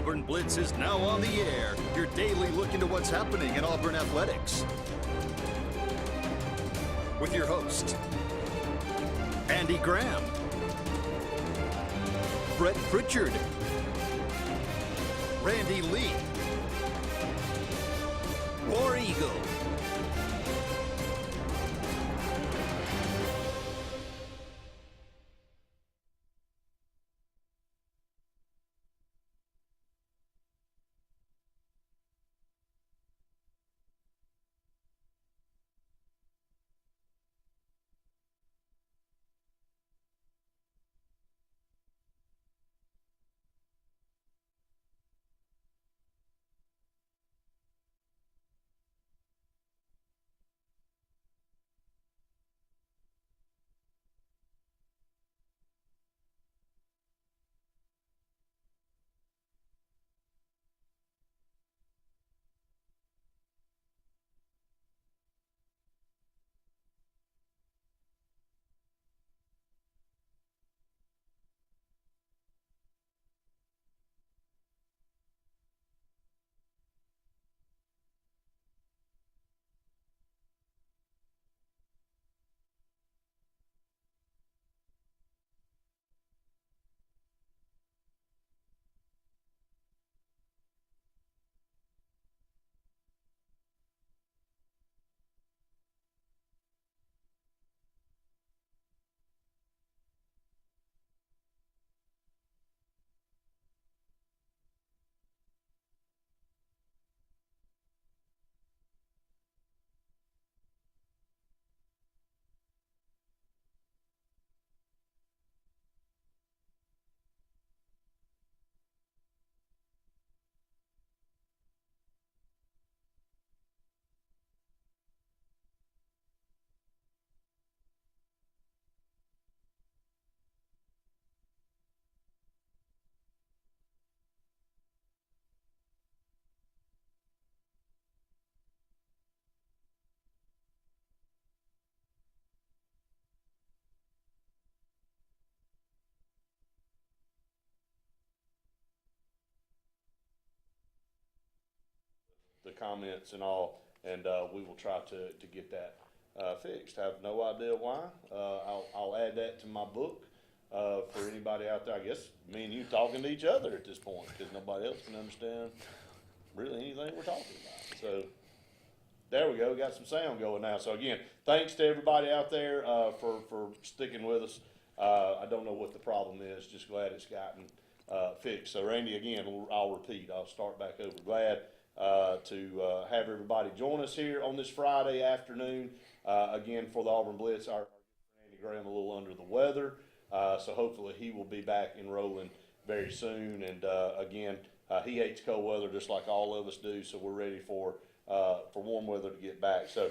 Auburn Blitz is now on the air, your daily look into what's happening in Auburn athletics. With your host, Andy Graham, Brett Pritchard, Randy Lee, War Eagle. The comments and all, and we will try to get that fixed. I have no idea why. I'll add that to my book for anybody out there. I guess me and you talking to each other at this point because nobody else can understand really anything we're talking about. So there we go. Got some sound going now. So again, thanks to everybody out there for sticking with us. I don't know what the problem is. Just glad it's gotten fixed. So Randy, again, I'll repeat. I'll start back over. Glad to have everybody join us here on this Friday afternoon. Again, for the Auburn Blitz, our Randy Graham a little under the weather, so hopefully he will be back and rolling very soon. And again, he hates cold weather just like all of us do, so we're ready for warm weather to get back. So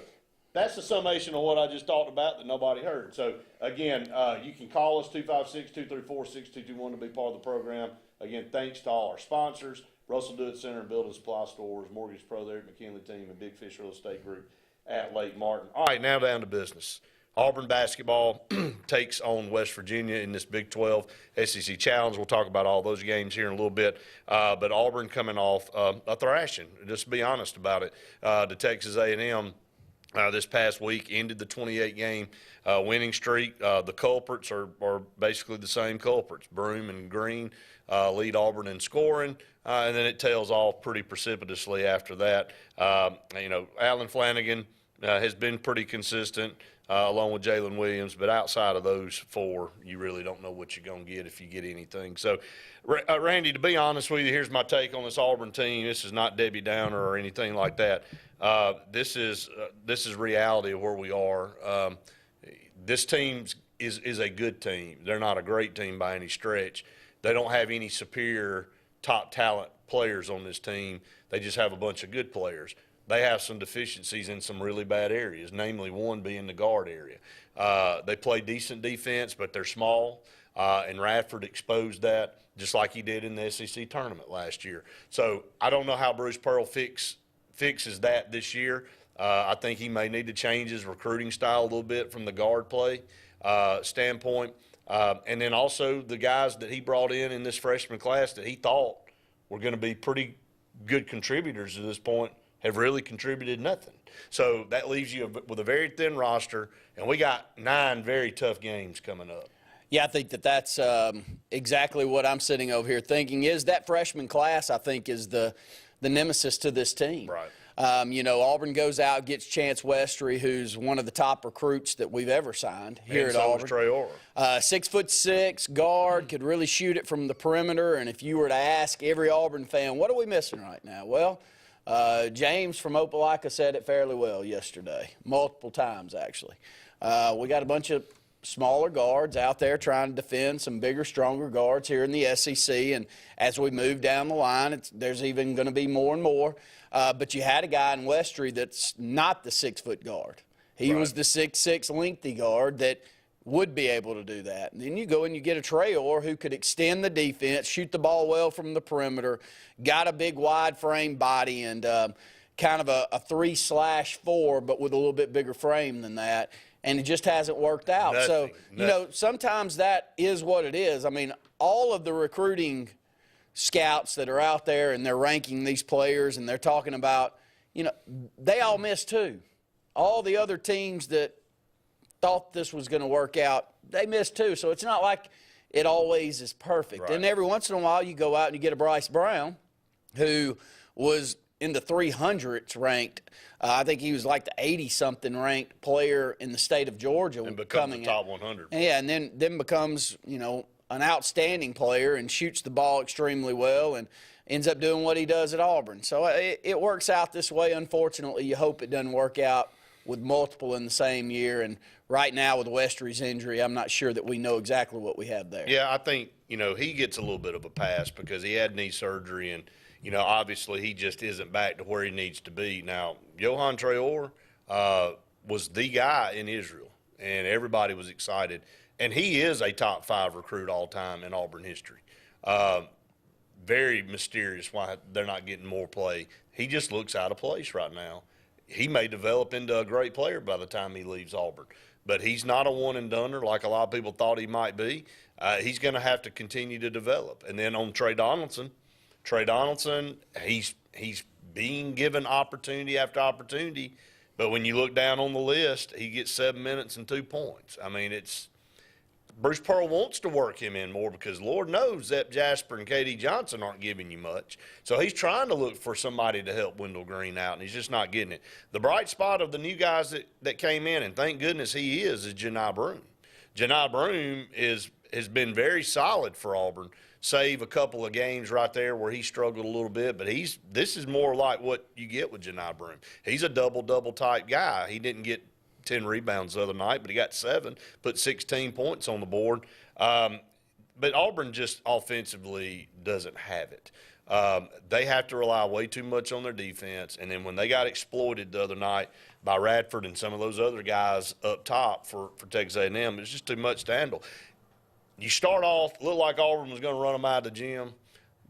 that's the summation of what I just talked about that nobody heard. So again, you can call us 256-234-6221 to be part of the program. Again, thanks to all our sponsors, Russell Do It Center and Building Supply Stores, Mortgage Pro there at McKinley Team, and Big Fish Real Estate Group at Lake Martin. All right, now down to business. Auburn basketball takes on West Virginia in this Big 12 SEC Challenge. We'll talk about all those games here in a little bit. But Auburn coming off a thrashing, just to be honest about it, to Texas A&M. This past week ended the 28-game winning streak. The culprits are basically the same culprits. Broome and Green lead Auburn in scoring, and then it tails off pretty precipitously after that. Alan Flanagan has been pretty consistent along with Jalen Williams, but outside of those four, you really don't know what you're going to get if you get anything. So, Randy, to be honest with you, here's my take on this Auburn team. This is not Debbie Downer or anything like that. This is reality of where we are. This team is a good team. They're not a great team by any stretch. They don't have any superior top talent players on this team. They just have a bunch of good players. They have some deficiencies in some really bad areas, namely one being the guard area. They play decent defense, but they're small, and Radford exposed that just like he did in the SEC tournament last year. So I don't know how Bruce Pearl fixes that this year. I think he may need to change his recruiting style a little bit from the guard play standpoint. And then also the guys that he brought in this freshman class that he thought were going to be pretty good contributors to this point have really contributed nothing. So that leaves you with a very thin roster, and we got 9 very tough games coming up. Yeah, I think that's exactly what I'm sitting over here thinking. Is that freshman class, I think, is the nemesis to this team. Right. Auburn goes out, gets Chance Westry, who's one of the top recruits that we've ever signed here at Auburn. Trey Orr. 6'6" guard, could really shoot it from the perimeter. And if you were to ask every Auburn fan, what are we missing right now? Well, James from Opelika said it fairly well yesterday, multiple times actually. We got a bunch of smaller guards out there trying to defend some bigger, stronger guards here in the SEC. And as we move down the line, there's even going to be more and more. But you had a guy in Westry that's not the 6-foot guard. He was the 6'6" lengthy guard that would be able to do that. And then you go and you get a Trey Orr who could extend the defense, shoot the ball well from the perimeter, got a big wide frame body, and kind of a 3/4, but with a little bit bigger frame than that. And it just hasn't worked out. Nothing. Sometimes that is what it is. I mean, all of the recruiting scouts that are out there and they're ranking these players and they're talking about, they all missed too. All the other teams that thought this was going to work out, they missed too. So it's not like it always is perfect. Right. And every once in a while you go out and you get a Bryce Brown who was in the 300s ranked. I think he was like the 80-something ranked player in the state of Georgia. And becomes the top 100. Yeah, and then becomes, an outstanding player and shoots the ball extremely well and ends up doing what he does at Auburn. So it works out this way. Unfortunately, you hope it doesn't work out with multiple in the same year. And right now with Westry's injury, I'm not sure that we know exactly what we have there. Yeah, I think, he gets a little bit of a pass because he had knee surgery and, obviously he just isn't back to where he needs to be. Now, Johan Trey Orr was the guy in Israel, and everybody was excited. And he is a top 5 recruit all time in Auburn history. Very mysterious why they're not getting more play. He just looks out of place right now. He may develop into a great player by the time he leaves Auburn. But he's not a one-and-doner like a lot of people thought he might be. He's going to have to continue to develop. And then on Trey Donaldson, he's being given opportunity after opportunity. But when you look down on the list, he gets 7 minutes and 2 points. I mean, Bruce Pearl wants to work him in more because Lord knows Zep Jasper and K.D. Johnson aren't giving you much. So he's trying to look for somebody to help Wendell Green out, and he's just not getting it. The bright spot of the new guys that came in, and thank goodness he is Janai Broome. Janai Broome has been very solid for Auburn, save a couple of games right there where he struggled a little bit. But this is more like what you get with Janai Broome. He's a double-double type guy. He didn't get 10 rebounds the other night, but he got 7, put 16 points on the board. But Auburn just offensively doesn't have it. They have to rely way too much on their defense, and then when they got exploited the other night by Radford and some of those other guys up top for Texas A&M, it's just too much to handle. You start off, looked like Auburn was going to run them out of the gym,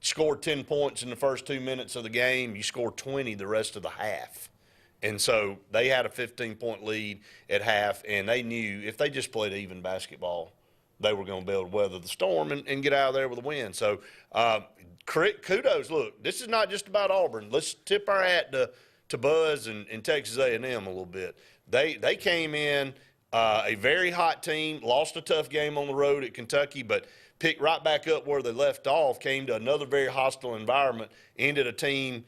scored 10 points in the first 2 minutes of the game, you scored 20 the rest of the half. And so they had a 15-point lead at half, and they knew if they just played even basketball, they were going to be able to weather the storm and get out of there with a win. So kudos. Look, this is not just about Auburn. Let's tip our hat to Buzz and Texas A&M a little bit. They came in a very hot team, lost a tough game on the road at Kentucky, but picked right back up where they left off, came to another very hostile environment, ended a team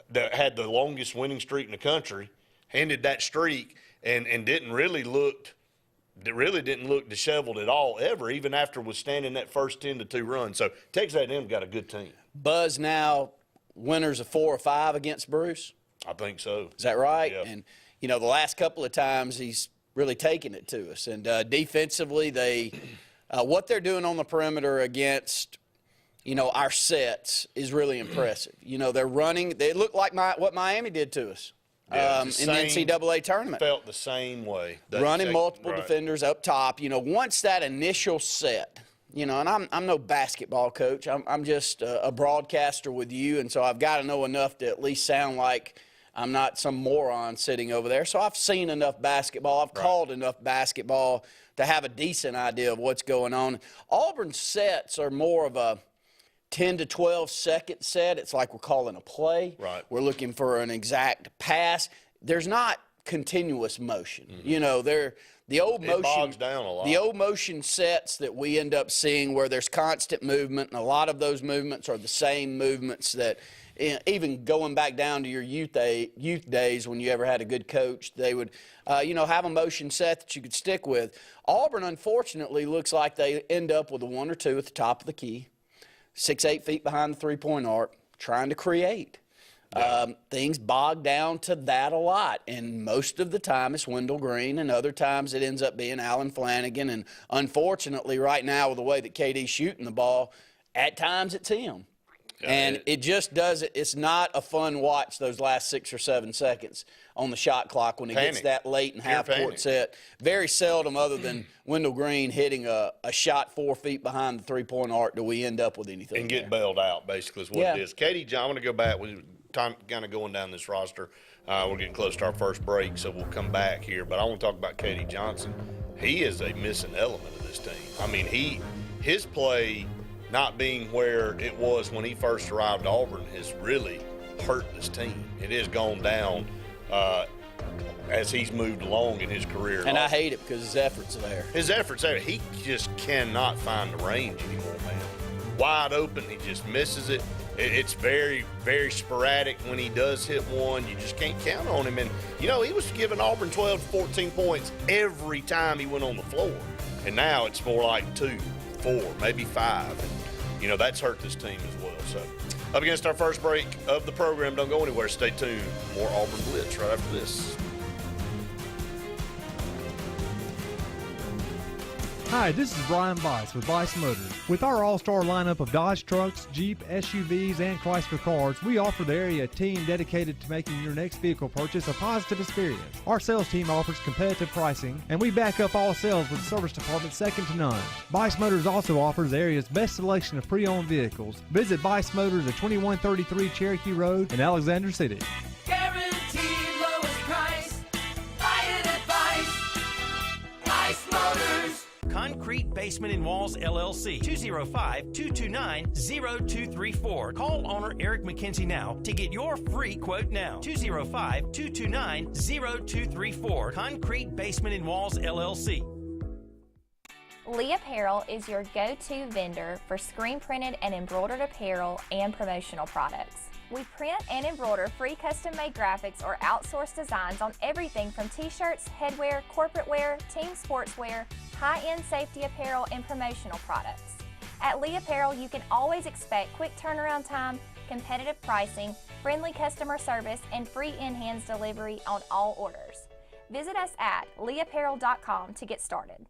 that had the longest winning streak in the country, ended that streak, and didn't really look disheveled at all ever, even after withstanding that first 10-2 run. So Texas A&M got a good team. Buzz now winners of 4 or 5 against Bruce. I think so. Is that right? Yeah. And the last couple of times he's really taken it to us. And defensively, what they're doing on the perimeter against our sets is really impressive. They're running. They look like what Miami did to us in the NCAA tournament. Felt the same way. Running multiple defenders up top. Once that initial set, and I'm no basketball coach. I'm just a broadcaster with you, and so I've got to know enough to at least sound like I'm not some moron sitting over there. So I've seen enough basketball. I've called enough basketball to have a decent idea of what's going on. Auburn sets are more of a 10 to 12 second set, it's like we're calling a play. Right. We're looking for an exact pass. There's not continuous motion. You know, the old motion bogs down a lot. The old motion sets that we end up seeing where there's constant movement, and a lot of those movements are the same movements that even going back down to your youth days when you ever had a good coach, they would have a motion set that you could stick with. Auburn, unfortunately, looks like they end up with a 1 or 2 at the top of the key, 6-8 feet behind the three-point arc, trying to create. Yeah. Things bog down to that a lot, and most of the time it's Wendell Green, and other times it ends up being Alan Flanagan, and unfortunately right now with the way that KD's shooting the ball, at times it's him. Yeah, and it just doesn't – it's not a fun watch those last 6 or 7 seconds on the shot clock when it gets that late in half-court set. Very seldom, other than Wendell Green hitting a shot 4 feet behind the three-point arc, do we end up with anything. And get bailed out, basically, is what it is. Katie John, I want to go back with time kind of going down this roster. We're getting close to our first break, so we'll come back here. But I want to talk about Katie Johnson. He is a missing element of this team. I mean, his play – not being where it was when he first arrived at Auburn has really hurt this team. It has gone down as he's moved along in his career. And I hate it because his effort's there. His effort's there. He just cannot find the range anymore, man. Wide open, he just misses it. It's very, very sporadic when he does hit one. You just can't count on him. And, he was giving Auburn 12 to 14 points every time he went on the floor. And now it's more like 2, 4, maybe 5. And, that's hurt this team as well. So, up against our first break of the program. Don't go anywhere. Stay tuned. More Auburn Blitz right after this. Hi, this is Brian Weiss with Weiss Motors. With our all-star lineup of Dodge trucks, Jeep, SUVs, and Chrysler cars, we offer the area team dedicated to making your next vehicle purchase a positive experience. Our sales team offers competitive pricing, and we back up all sales with a service department second to none. Weiss Motors also offers the area's best selection of pre-owned vehicles. Visit Weiss Motors at 2133 Cherokee Road in Alexander City. Guaranteed lowest price. Buy it at Weiss Motors. Concrete Basement and Walls, LLC, 205-229-0234. Call owner Eric McKenzie now to get your free quote now. 205-229-0234. Concrete Basement and Walls, LLC. Lee Apparel is your go-to vendor for screen-printed and embroidered apparel and promotional products. We print and embroider free custom-made graphics or outsourced designs on everything from t-shirts, headwear, corporate wear, team sportswear, high-end safety apparel, and promotional products. At Lee Apparel, you can always expect quick turnaround time, competitive pricing, friendly customer service, and free in-hands delivery on all orders. Visit us at leeapparel.com to get started.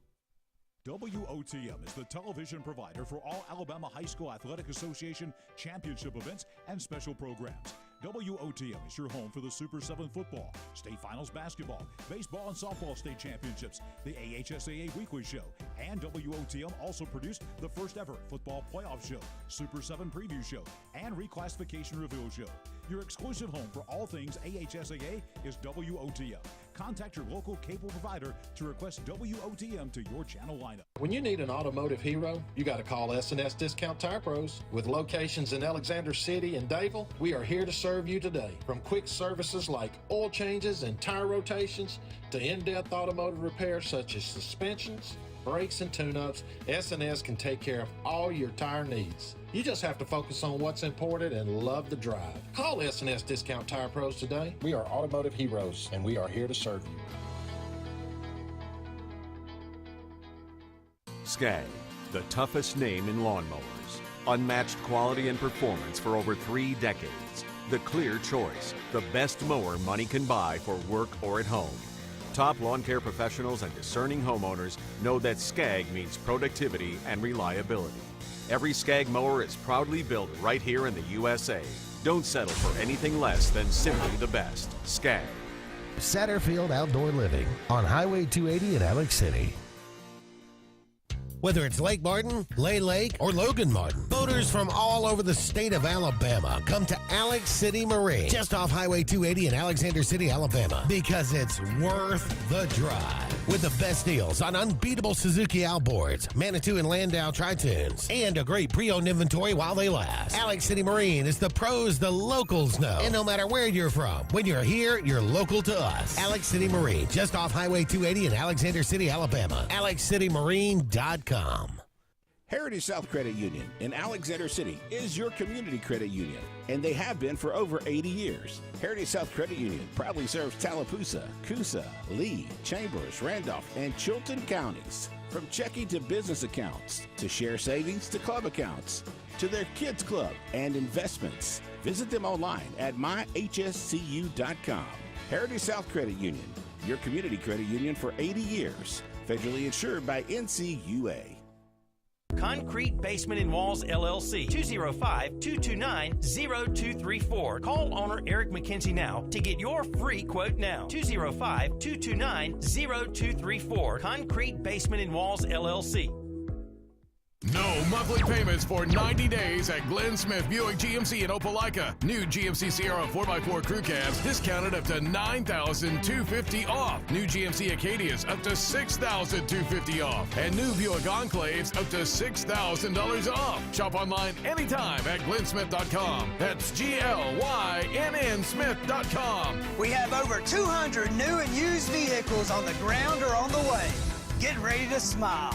WOTM is the television provider for all Alabama High School Athletic Association championship events and special programs. WOTM is your home for the Super 7 football, state finals basketball, baseball and softball state championships, the AHSAA Weekly Show, and WOTM also produced the first ever football playoff show, Super 7 Preview Show, and Reclassification Reveal Show. Your exclusive home for all things AHSAA is WOTM. Contact your local cable provider to request WOTM to your channel lineup. When you need an automotive hero, you got to call S&S Discount Tire Pros. With locations in Alexander City and Dayville, we are here to serve you today. From quick services like oil changes and tire rotations to in-depth automotive repairs such as suspensions, brakes, and tune-ups, S&S can take care of all your tire needs. You just have to focus on what's important and love the drive. Call S&S Discount Tire Pros today. We are automotive heroes, and we are here to serve you. Skag, the toughest name in lawnmowers. Unmatched quality and performance for over 3 decades. The clear choice, the best mower money can buy for work or at home. Top lawn care professionals and discerning homeowners know that Skag means productivity and reliability. Every Skag mower is proudly built right here in the USA. Don't settle for anything less than simply the best. Skag. Satterfield Outdoor Living on Highway 280 in Alex City. Whether it's Lake Martin, Lay Lake, or Logan Martin, boaters from all over the state of Alabama come to Alex City Marine, just off Highway 280 in Alexander City, Alabama, because it's worth the drive. with the best deals on unbeatable Suzuki outboards, Manitou and Landau tri-tunes, and a great pre-owned inventory while they last. Alex City Marine is the pros the locals know. And no matter where you're from, when you're here, you're local to us. Alex City Marine, just off Highway 280 in Alexander City, Alabama. AlexCityMarine.com. Heritage South Credit Union in Alexander City is your community credit union, and they have been for over 80 years. Heritage South Credit Union proudly serves Tallapoosa, Coosa, Lee, Chambers, Randolph, and Chilton counties. From checking to business accounts, to share savings to club accounts, to their kids club and investments. Visit them online at myhscu.com. Heritage South Credit Union, your community credit union for 80 years. Federally insured by NCUA. Concrete Basement and Walls LLC, 205-229-0234. Call owner Eric McKenzie now to get your free quote now. 205-229-0234. Concrete Basement and Walls LLC. No monthly payments for 90 days at Glenn Smith Buick GMC in Opelika. New GMC Sierra 4x4 crew cabs discounted up to $9,250 off. New GMC Acadias up to $6,250 off. And new Buick Enclaves up to $6,000 off. Shop online anytime at glennsmith.com. That's GLYNN Smith.com. We have over 200 new and used vehicles on the ground or on the way. Get ready to smile.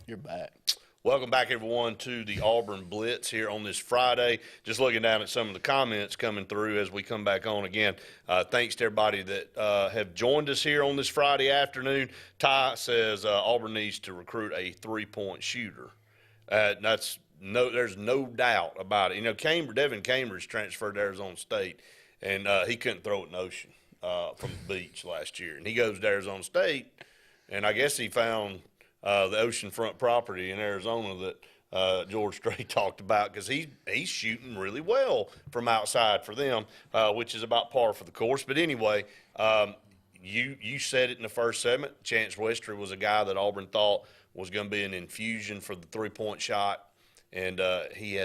You're back. Welcome back, everyone, to the Auburn Blitz here on this Friday. Just looking down at some of the comments coming through as we come back on again. Thanks to everybody that have joined us here on this Friday afternoon. Ty says Auburn needs to recruit a three-point shooter. There's no doubt about it. You know, Devin Cambridge transferred to Arizona State, and he couldn't throw it in the ocean from the beach last year. And he goes to Arizona State, and I guess he found the oceanfront property in Arizona that George Strait talked about, because he's shooting really well from outside for them, which is about par for the course. But anyway, you said it in the first segment. Chance Westry was a guy that Auburn thought was going to be an infusion for the three-point shot, and he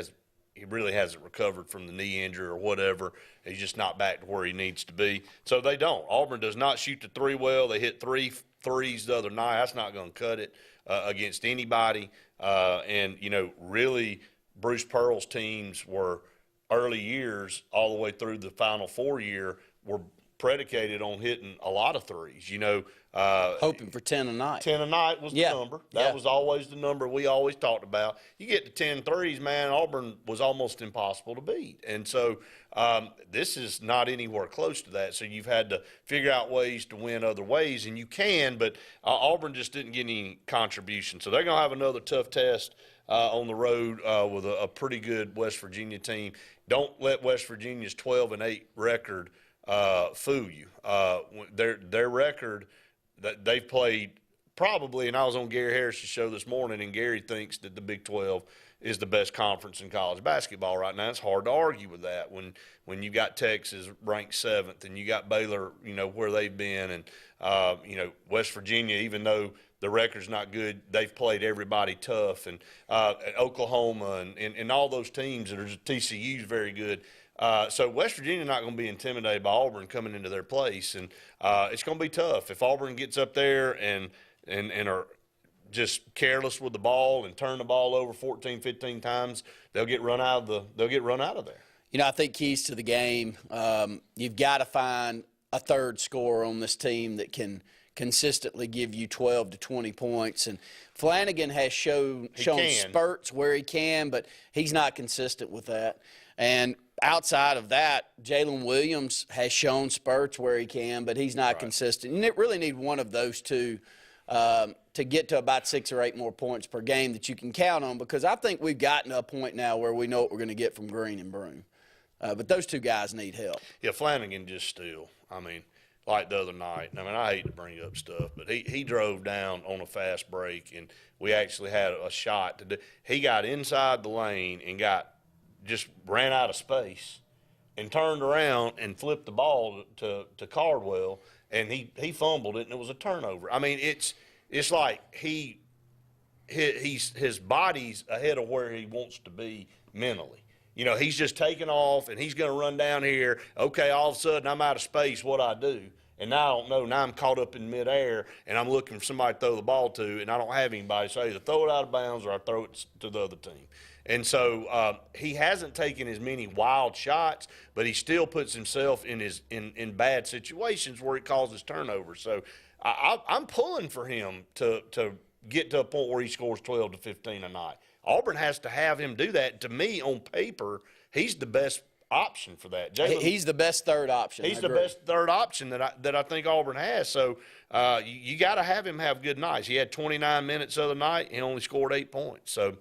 really hasn't recovered from the knee injury or whatever. He's just not back to where he needs to be. So they don't. Auburn does not shoot the three well. They hit three threes the other night. That's not going to cut it against anybody. And, you know, really Bruce Pearl's teams were early years all the way through the Final Four year were predicated on hitting a lot of threes, you know. Hoping for 10 a night. 10 a night was the number. That was always the number we always talked about. You get to 10 threes, man, Auburn was almost impossible to beat. And so this is not anywhere close to that. So you've had to figure out ways to win other ways, and you can, but Auburn just didn't get any contribution. So they're going to have another tough test on the road with a pretty good West Virginia team. Don't let West Virginia's 12-8 record fool you. Their record that they've played probably, and I was on Gary Harris's show this morning, and Gary thinks that the Big 12 is the best conference in college basketball right now. It's hard to argue with that when you got Texas ranked 7th and you got Baylor, you know, where they've been, and you know, West Virginia, even though the record's not good, they've played everybody tough, and Oklahoma and all those teams, and there's TCU's very good. So West Virginia not going to be intimidated by Auburn coming into their place, and it's going to be tough. If Auburn gets up there and are just careless with the ball and turn the ball over 14, 15 times, they'll get run out of there. You know, I think keys to the game, you've got to find a third scorer on this team that can consistently give you 12 to 20 points. And Flanagan has shown spurts where he can, but he's not consistent with that. And outside of that, Jalen Williams has shown spurts where he can, but he's not consistent. You really need one of those two to get to about 6 or 8 more points per game that you can count on, because I think we've gotten to a point now where we know what we're going to get from Green and Broome. But those two guys need help. Yeah, Flanagan just still, I mean, like the other night, I mean, I hate to bring up stuff, but he drove down on a fast break, and we actually had a shot to do. He got inside the lane and just ran out of space and turned around and flipped the ball to Cardwell, and he fumbled it, and it was a turnover. I mean, it's like his body's ahead of where he wants to be mentally. You know, he's just taking off, and he's going to run down here. Okay, all of a sudden I'm out of space. What I do? And now I don't know. Now I'm caught up in midair, and I'm looking for somebody to throw the ball to, and I don't have anybody. So I either throw it out of bounds or I throw it to the other team. And so he hasn't taken as many wild shots, but he still puts himself in bad situations where it causes turnovers. So I'm pulling for him to get to a point where he scores 12 to 15 a night. Auburn has to have him do that. To me, on paper, he's the best option for that. He's the best third option. He's the best third option that I think Auburn has. So you got to have him have good nights. He had 29 minutes the other night. He only scored 8 points. So,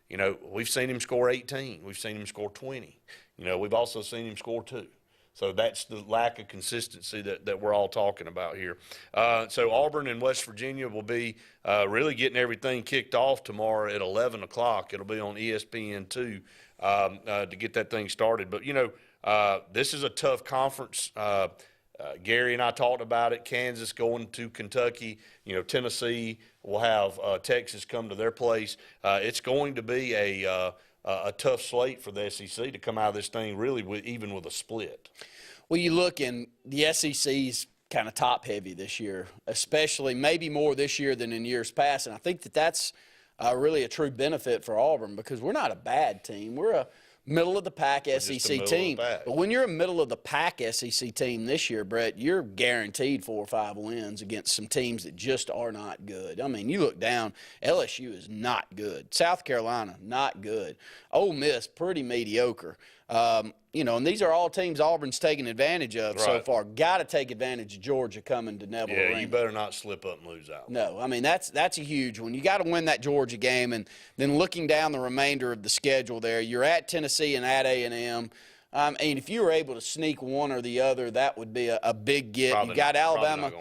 you know, we've seen him score 18. We've seen him score 20. You know, we've also seen him score 2. So that's the lack of consistency that we're all talking about here. So Auburn and West Virginia will be really getting everything kicked off tomorrow at 11 o'clock. It'll be on ESPN2 to get that thing started. But, you know, this is a tough conference. Gary and I talked about it. Kansas going to Kentucky. You know, Tennessee will have Texas come to their place. It's going to be a tough slate for the SEC to come out of this thing really even with a split. Well, you look, and the SEC's kind of top-heavy this year, especially maybe more this year than in years past. And I think that's really a true benefit for Auburn because we're not a bad team. We're a middle-of-the-pack SEC team. But when you're a middle-of-the-pack SEC team this year, Brett, you're guaranteed 4 or 5 wins against some teams that just are not good. I mean, you look down, LSU is not good. South Carolina, not good. Ole Miss, pretty mediocre. You know, and these are all teams Auburn's taking advantage of so far. Got to take advantage of Georgia coming to Neville Arena. Yeah, you better not slip up and lose out. No, I mean, that's a huge one. You got to win that Georgia game, and then looking down the remainder of the schedule there, you're at Tennessee and at A&M. And if you were able to sneak one or the other, that would be a big get. You got Alabama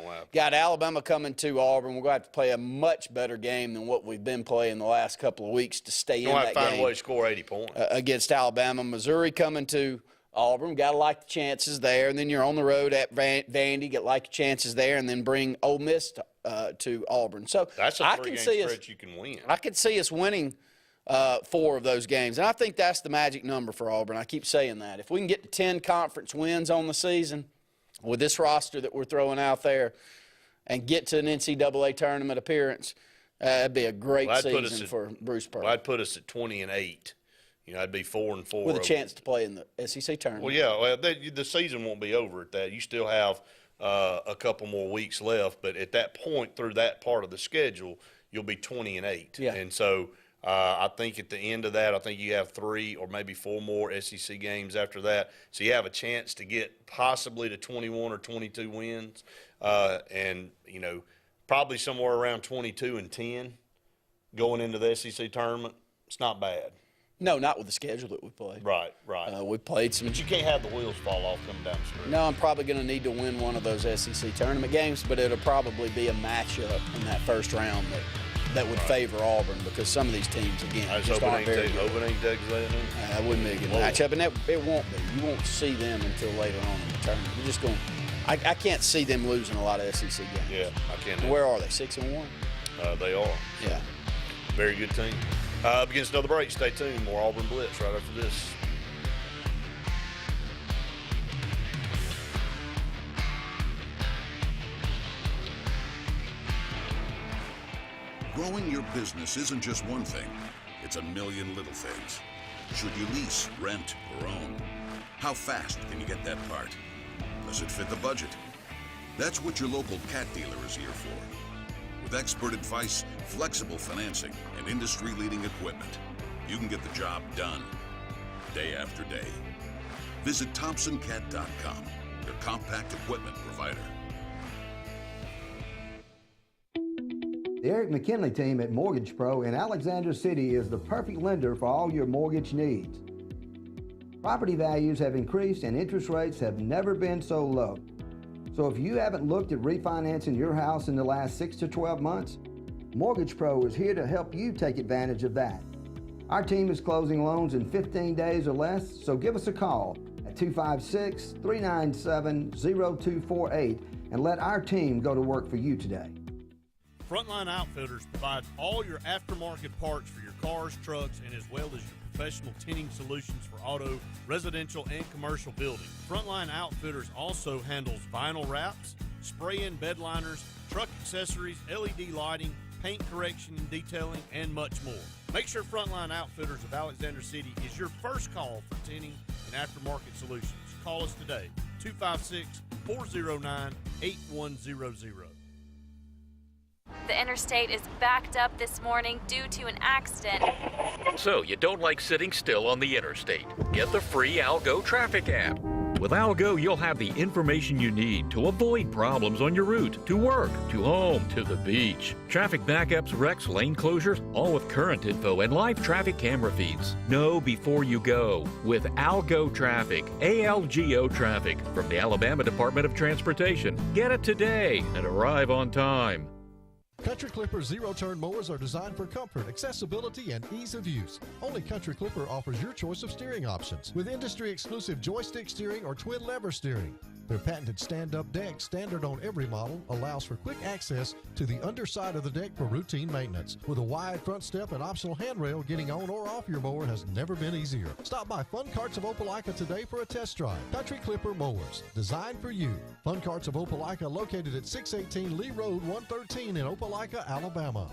coming to Auburn. We're going to have to play a much better game than what we've been playing the last couple of weeks to stay in that game. You're going to have to find a way to score 80 points. Against Alabama. Missouri coming to Auburn. Got to like the chances there. And then you're on the road at Vandy. Get like the chances there. And then bring Ole Miss to Auburn. So that's a 3-game stretch you can win. I could see us winning 4 of those games. And I think that's the magic number for Auburn. I keep saying that. If we can get to 10 conference wins on the season with this roster that we're throwing out there and get to an NCAA tournament appearance, that'd be a great season for Bruce Pearl. Well, I'd put us at 20-8. You know, I'd be 4-4. With a chance to play in the SEC tournament. Well, yeah. Well, the season won't be over at that. You still have a couple more weeks left. But at that point, through that part of the schedule, you'll be 20-8. Yeah. And so I think at the end of that, I think you have 3 or maybe 4 more SEC games after that. So you have a chance to get possibly to 21 or 22 wins. And, you know, probably somewhere around 22-10 going into the SEC tournament. It's not bad. No, not with the schedule that we play. Right. We played some. But you can't have the wheels fall off coming down the street. No, I'm probably going to need to win one of those SEC tournament games, but it'll probably be a matchup in that first round that would favor Auburn because some of these teams, again, just aren't very good. Open ain't Texas A&M. That wouldn't be a good matchup, and it won't be. You won't see them until later on in the tournament. You're just going. I can't see them losing a lot of SEC games. Yeah, I can't. Where are they? 6-1. They are. Yeah. Very good team. Against another break, stay tuned. More Auburn Blitz right after this. Growing your business isn't just one thing. It's a million little things. Should you lease, rent, or own? How fast can you get that part? Does it fit the budget? That's what your local cat dealer is here for. With expert advice, flexible financing, and industry-leading equipment, you can get the job done, day after day. Visit ThompsonCat.com, your compact equipment provider. The Eric McKinley team at Mortgage Pro in Alexander City is the perfect lender for all your mortgage needs. Property values have increased and interest rates have never been so low. So if you haven't looked at refinancing your house in the last 6 to 12 months, Mortgage Pro is here to help you take advantage of that. Our team is closing loans in 15 days or less, so give us a call at 256-397-0248 and let our team go to work for you today. Frontline Outfitters provides all your aftermarket parts for your cars, trucks, and as well as your professional tinting solutions for auto, residential, and commercial buildings. Frontline Outfitters also handles vinyl wraps, spray-in bed liners, truck accessories, LED lighting, paint correction and detailing, and much more. Make sure Frontline Outfitters of Alexander City is your first call for tinting and aftermarket solutions. Call us today, 256-409-8100. The interstate is backed up this morning due to an accident. So you don't like sitting still on the interstate? Get the free Algo traffic app. With Algo, you'll have the information you need to avoid problems on your route to work, to home, to the beach. Traffic backups, wrecks, lane closures, all with current info and live traffic camera feeds. Know before you go with Algo Traffic, ALGO Traffic from the Alabama Department of Transportation. Get it today and arrive on time. Country Clipper zero-turn mowers are designed for comfort, accessibility, and ease of use. Only Country Clipper offers your choice of steering options with industry-exclusive joystick steering or twin lever steering. Their patented stand-up deck, standard on every model, allows for quick access to the underside of the deck for routine maintenance. With a wide front step and optional handrail, getting on or off your mower has never been easier. Stop by Fun Carts of Opelika today for a test drive. Country Clipper mowers, designed for you. Fun Carts of Opelika, located at 618 Lee Road 113 in Opelika, Alabama.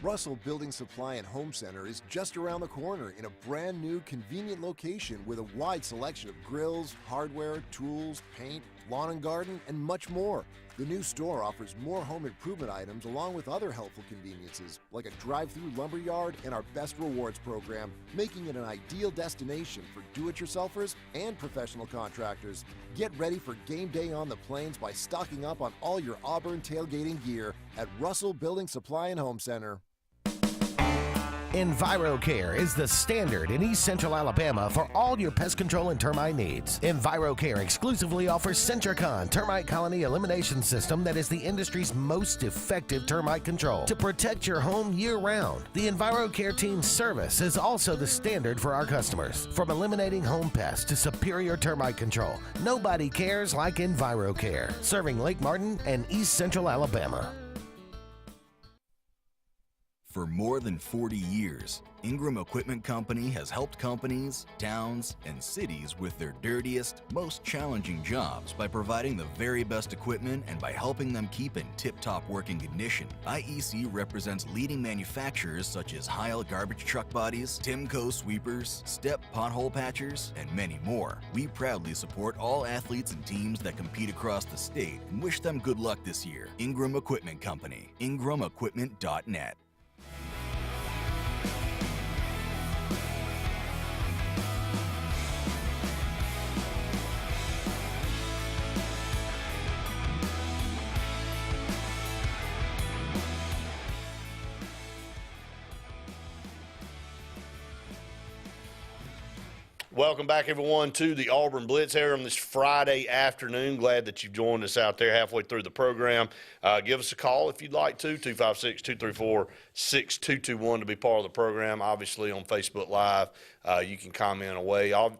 Russell Building Supply and Home Center is just around the corner in a brand new convenient location with a wide selection of grills, hardware, tools, paint, lawn and garden, and much more. The new store offers more home improvement items along with other helpful conveniences like a drive-through lumberyard and our Best Rewards program, making it an ideal destination for do-it-yourselfers and professional contractors. Get ready for game day on the plains by stocking up on all your Auburn tailgating gear at Russell Building Supply and Home Center. EnviroCare is the standard in East Central Alabama for all your pest control and termite needs. EnviroCare exclusively offers Centricon termite colony elimination system that is the industry's most effective termite control to protect your home year-round. The EnviroCare team's service is also the standard for our customers. From eliminating home pests to superior termite control, nobody cares like EnviroCare, serving Lake Martin and East Central Alabama. For more than 40 years, Ingram Equipment Company has helped companies, towns, and cities with their dirtiest, most challenging jobs by providing the very best equipment and by helping them keep in tip-top working condition. IEC represents leading manufacturers such as Heil garbage truck bodies, Timco sweepers, Step pothole patchers, and many more. We proudly support all athletes and teams that compete across the state and wish them good luck this year. Ingram Equipment Company, ingramequipment.net. Welcome back, everyone, to the Auburn Blitz here on this Friday afternoon. Glad that you've joined us out there halfway through the program. Give us a call if you'd like to, 256-234-6221 to be part of the program. Obviously, on Facebook Live, you can comment away. On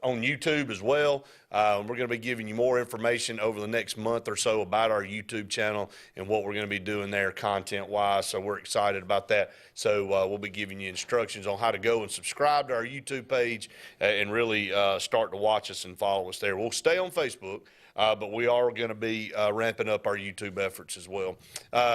YouTube as well. We're going to be giving you more information over the next month or so about our YouTube channel and what we're going to be doing there content-wise, so we're excited about that. So we'll be giving you instructions on how to go and subscribe to our YouTube page and really start to watch us and follow us there. We'll stay on Facebook, but we are going to be ramping up our YouTube efforts as well.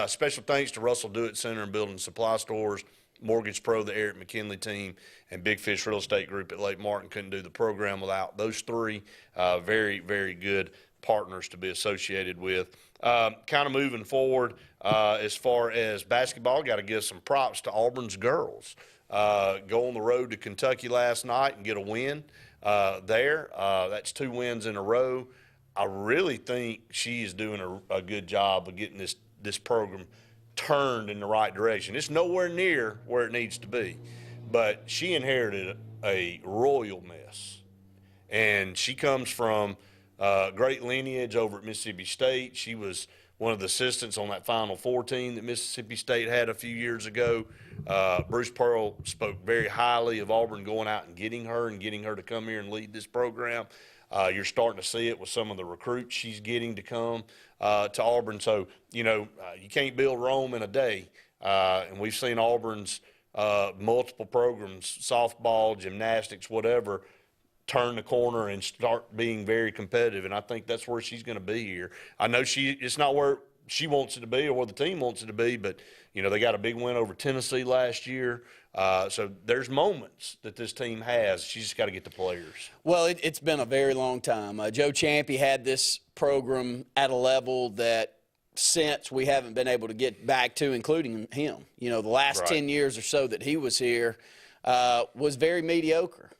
Special thanks to Russell Do It Center and Building Supply Stores, Mortgage Pro, the Eric McKinley team, and Big Fish Real Estate Group at Lake Martin. Couldn't do the program without those three very, very good partners to be associated with. Kind of moving forward as far as basketball, got to give some props to Auburn's girls. Go on the road to Kentucky last night and get a win there. That's 2 wins in a row. I really think she is doing a good job of getting this program turned in the right direction. It's nowhere near where it needs to be, but she inherited a royal mess, and she comes from great lineage over at Mississippi State. She was one of the assistants on that Final Four team that Mississippi State had a few years ago. Bruce Pearl spoke very highly of Auburn going out and getting her to come here and lead this program. You're starting to see it with some of the recruits she's getting to come to Auburn. So, you can't build Rome in a day. And we've seen Auburn's multiple programs, softball, gymnastics, whatever, turn the corner and start being very competitive. And I think that's where she's going to be here. I know it's not where she wants it to be or where the team wants it to be, but, they got a big win over Tennessee last year. So there's moments that this team has. She's just got to get the players. Well, it's been a very long time. Joe Champy had this program at a level that since we haven't been able to get back to, including him. The last 10 years or so that he was here was very mediocre.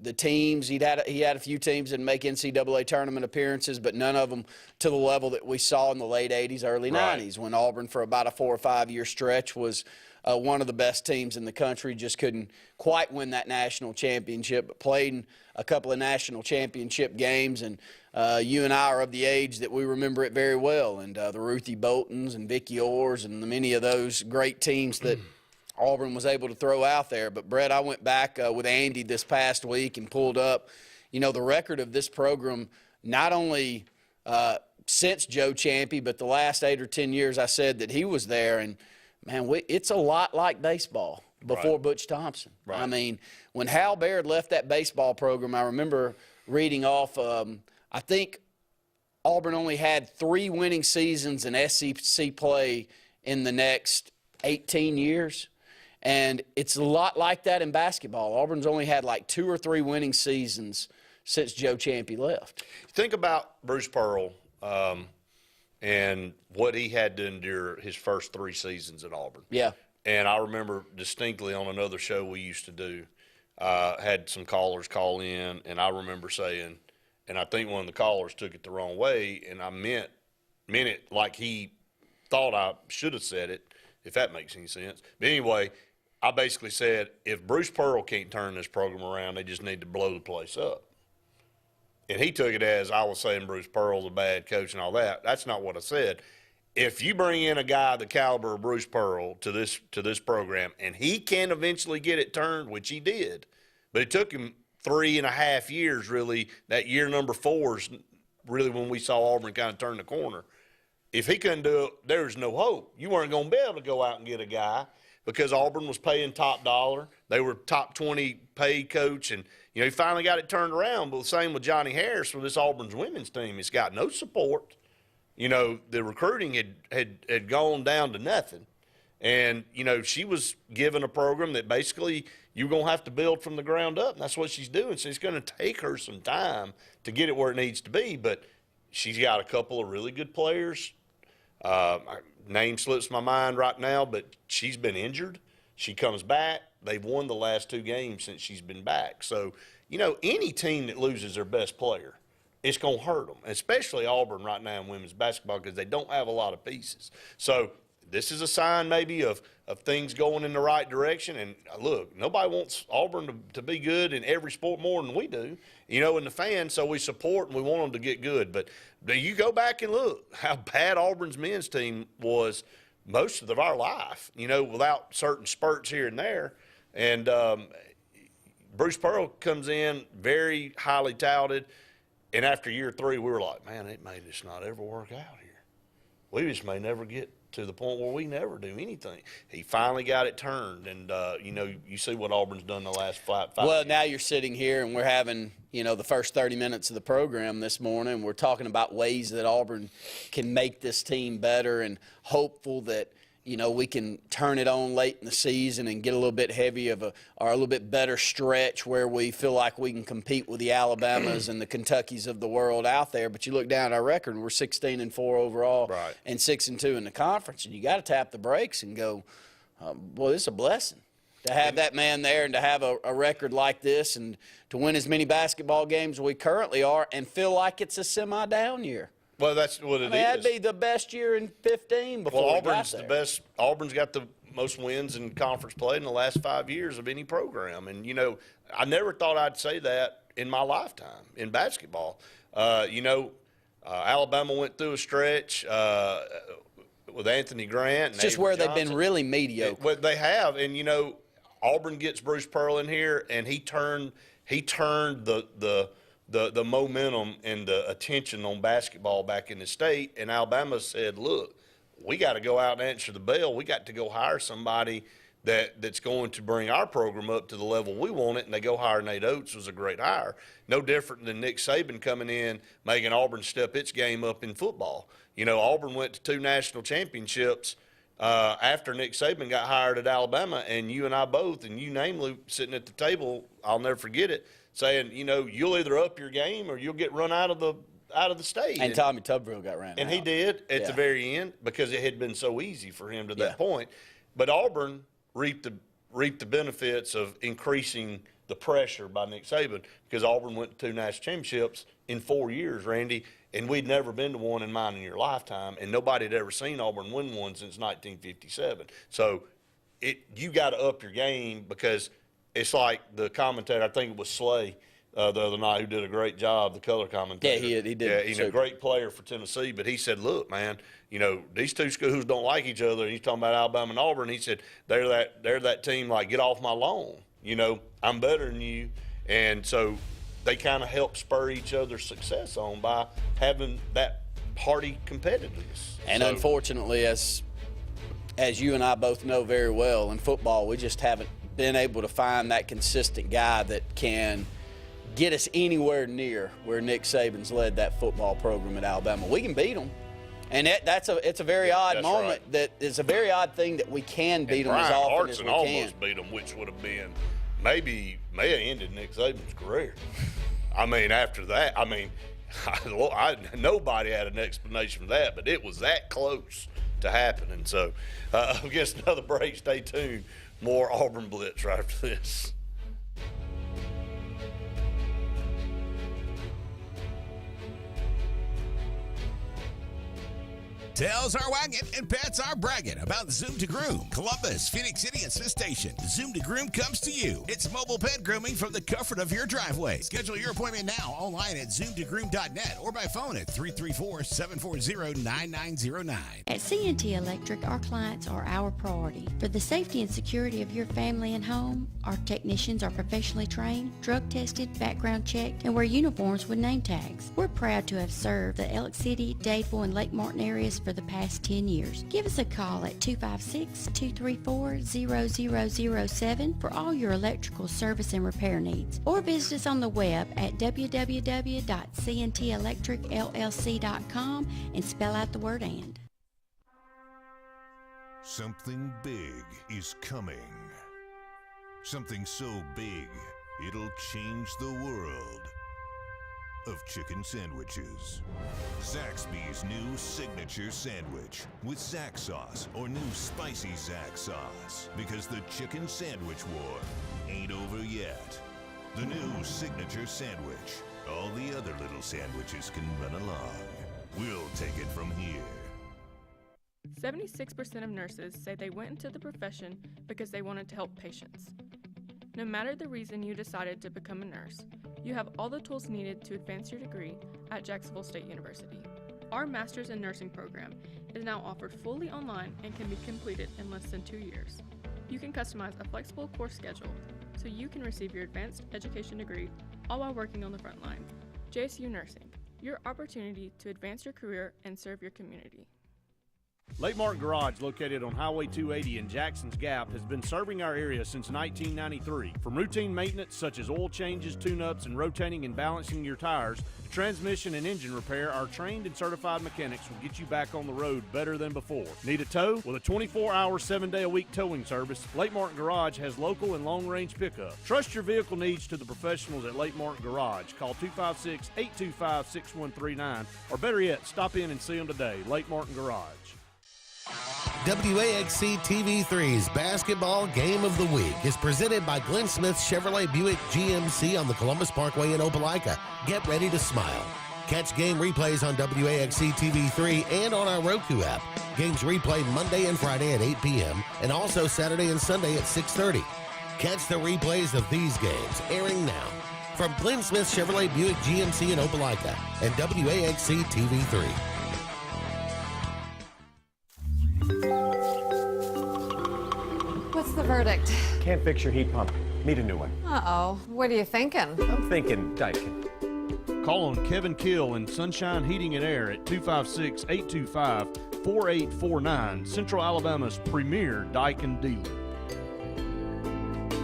The teams, he had a few teams that make NCAA tournament appearances, but none of them to the level that we saw in the late 80s, early 90s, when Auburn for about a 4 or 5 year stretch was one of the best teams in the country. Just couldn't quite win that national championship, but played in a couple of national championship games. And you and I are of the age that we remember it very well. And the Ruthie Boltons and Vicki Orrs and many of those great teams that Auburn was able to throw out there. But, Brett, I went back with Andy this past week and pulled up, the record of this program, not only since Joe Champy, but the last 8 or 10 years I said that he was there. And, man, it's a lot like baseball before Butch Thompson. Right. I mean, when Hal Baird left that baseball program, I remember reading off, I think Auburn only had 3 winning seasons in SEC play in the next 18 years. And it's a lot like that in basketball. Auburn's only had like 2 or 3 winning seasons since Joe Champy left. Think about Bruce Pearl and what he had to endure his first 3 seasons at Auburn. Yeah. And I remember distinctly on another show we used to do, had some callers call in, and I remember saying, and I think one of the callers took it the wrong way, and I meant it like he thought I should have said it, if that makes any sense. But anyway, I basically said, if Bruce Pearl can't turn this program around, they just need to blow the place up. And he took it as I was saying Bruce Pearl's a bad coach and all that. That's not what I said. If you bring in a guy the caliber of Bruce Pearl to this program, and he can eventually get it turned, which he did, but it took him 3.5 years, really. That year number 4 is really when we saw Auburn kind of turn the corner. If he couldn't do it, there's no hope. You weren't going to be able to go out and get a guy because Auburn was paying top dollar. They were top 20 paid coach, and he finally got it turned around. But the same with Johnny Harris with this Auburn's women's team. It's got no support. The recruiting had gone down to nothing. And, she was given a program that basically you're going to have to build from the ground up, and that's what she's doing. So it's going to take her some time to get it where it needs to be. But she's got a couple of really good players. Name slips my mind right now, but she's been injured. She comes back. They've won the last 2 games since she's been back. So, any team that loses their best player, it's going to hurt them, especially Auburn right now in women's basketball because they don't have a lot of pieces. So this is a sign maybe of things going in the right direction. And, look, nobody wants Auburn to be good in every sport more than we do, and the fans, so we support and we want them to get good. But you go back and look how bad Auburn's men's team was most of our life, without certain spurts here and there. And Bruce Pearl comes in very highly touted. And after year 3, we were like, man, it may just not ever work out here. We just may never get to the point where we never do anything. He finally got it turned, and, you see what Auburn's done the last 5 Well, years. now you're sitting here, and we're having, the first 30 minutes of the program this morning. We're talking about ways that Auburn can make this team better and hopeful that, we can turn it on late in the season and get a little bit heavy or a little bit better stretch where we feel like we can compete with the Alabamas and the Kentuckys of the world out there. But you look down at our record, and we're 16-4 overall and 6-2 in the conference. And you got to tap the brakes and go, boy, this is a blessing to have that man there and to have a record like this and to win as many basketball games as we currently are and feel like it's a semi-down year. Well, that's what it is. That'd be the best year in 15 before we got there. The best. Auburn's got the most wins in conference play in the last 5 years of any program. And, I never thought I'd say that in my lifetime in basketball. Alabama went through a stretch with Anthony Grant. It's just where they've been really mediocre. They have. And, Auburn gets Bruce Pearl in here, and he turned the the momentum and the attention on basketball back in the state. And Alabama said, look, we got to go out and answer the bell. We got to go hire somebody that's going to bring our program up to the level we want it. And they go hire Nate Oates, was a great hire. No different than Nick Saban coming in, making Auburn step its game up in football. You know, Auburn went to 2 national championships after Nick Saban got hired at Alabama, and you and I both, and you namely sitting at the table, I'll never forget it, saying, you know, you'll either up your game or you'll get run out of the state. And Tommy Tuberville got ran out. And he did at the very end because it had been so easy for him to that point. But Auburn reaped the benefits of increasing the pressure by Nick Saban, because Auburn went to 2 national championships in 4 years, Randy, and we'd never been to one in mine in your lifetime, and nobody had ever seen Auburn win one since 1957. So you got to up your game, because it's like the commentator, I think it was Slay the other night, who did a great job, the color commentator. Yeah, he did. Yeah, he's a great player for Tennessee, but he said, look, man, you know, these two schools don't like each other. And he's talking about Alabama and Auburn. He said, they're that team, like, get off my lawn. You know, I'm better than you. And so they kind of help spur each other's success on by having that party competitiveness. And unfortunately, as you and I both know very well, in football, we just haven't been able to find that consistent guy that can get us anywhere near where Nick Saban's led that football program at Alabama. We can beat them. And it's a very odd moment. Right. That it's a very odd thing that we can beat them as often as we can. almost beat them, which would have been may have ended Nick Saban's career. I mean, after that, I mean, nobody had an explanation for that, but it was that close to happening. So, against another break, stay tuned. More Auburn Blitz right after this. Tails are wagging and pets are bragging about Zoom to Groom. Columbus, Phoenix City, and Smith Station. Zoom to Groom comes to you. It's mobile pet grooming from the comfort of your driveway. Schedule your appointment now online at zoomtogroom.net or by phone at 334-740-9909. At CNT Electric, our clients are our priority. For the safety and security of your family and home, our technicians are professionally trained, drug tested, background checked, and wear uniforms with name tags. We're proud to have served the Elk City, Dadeville, and Lake Martin areas for the past 10 years. Give us a call at 256-234-0007 for all your electrical service and repair needs, or visit us on the web at www.cntelectricllc.com and spell out the word "and." Something big is coming. Something so big, it'll change the world of chicken sandwiches. Zaxby's new signature sandwich with Zax sauce or new spicy Zax sauce, because the chicken sandwich war ain't over yet. The new signature sandwich. All the other little sandwiches can run along. We'll take it from here. 76% of nurses say they went into the profession because they wanted to help patients. No matter the reason you decided to become a nurse, you have all the tools needed to advance your degree at Jacksonville State University. Our Master's in Nursing program is now offered fully online and can be completed in less than 2 years. You can customize a flexible course schedule so you can receive your advanced education degree all while working on the front line. JSU Nursing, your opportunity to advance your career and serve your community. Lake Martin Garage, located on Highway 280 in Jackson's Gap, has been serving our area since 1993. From routine maintenance such as oil changes, tune-ups, and rotating and balancing your tires, to transmission and engine repair, our trained and certified mechanics will get you back on the road better than before. Need a tow? With a 24-hour, 7-day-a-week towing service, Lake Martin Garage has local and long-range pickup. Trust your vehicle needs to the professionals at Lake Martin Garage. Call 256-825-6139, or better yet, stop in and see them today. Lake Martin Garage. WAXC TV3's Basketball Game of the Week is presented by Glenn Smith Chevrolet Buick GMC on the Columbus Parkway in Opelika. Get ready to smile. Catch game replays on WAXC TV3 and on our Roku app. Games replayed Monday and Friday at 8 p.m. and also Saturday and Sunday at 6:30. Catch the replays of these games airing now from Glenn Smith Chevrolet Buick GMC in Opelika and WAXC TV3. What's the verdict? Can't fix your heat pump. Need a new one. Uh-oh. What are you thinking? I'm thinking Daikin. Call on Kevin Kill and Sunshine Heating and Air at 256-825-4849, Central Alabama's premier Daikin dealer.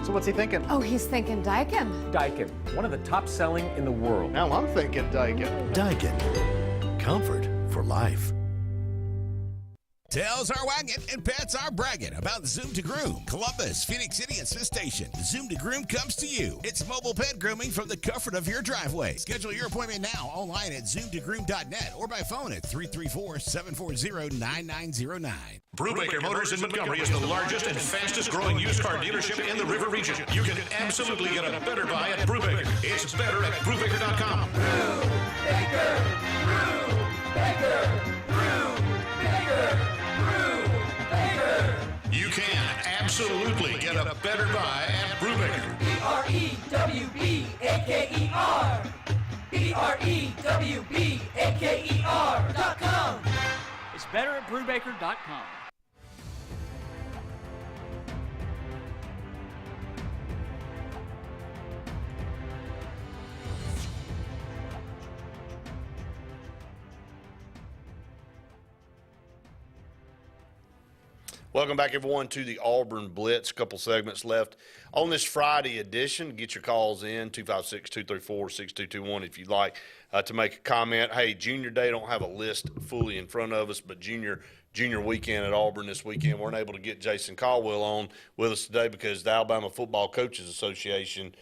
So what's he thinking? Oh, he's thinking Daikin. Daikin, one of the top selling in the world. Now I'm thinking Daikin. Daikin. Comfort for life. Tails are wagging and pets are bragging about Zoom to Groom. Columbus, Phoenix City, and Smith Station. Zoom to Groom comes to you. It's mobile pet grooming from the comfort of your driveway. Schedule your appointment now online at zoomtogroom.net or by phone at 334-740-9909. Brubaker Motors in Montgomery is the largest and fastest growing used car dealership in the River Region. You can absolutely get a better buy at Brubaker. It's better at Brubaker.com. Brubaker, Brubaker, Brubaker. You can absolutely get a better buy at Brubaker. BREWBAKER. BREWBAKER.com. It's better at Brubaker.com. Welcome back, everyone, to the Auburn Blitz. A couple segments left on this Friday edition. Get your calls in, 256-234-6221 if you'd like to make a comment. Hey, Junior Day, don't have a list fully in front of us, but junior weekend at Auburn this weekend. We're unable to get Jason Caldwell on with us today because the Alabama Football Coaches Association,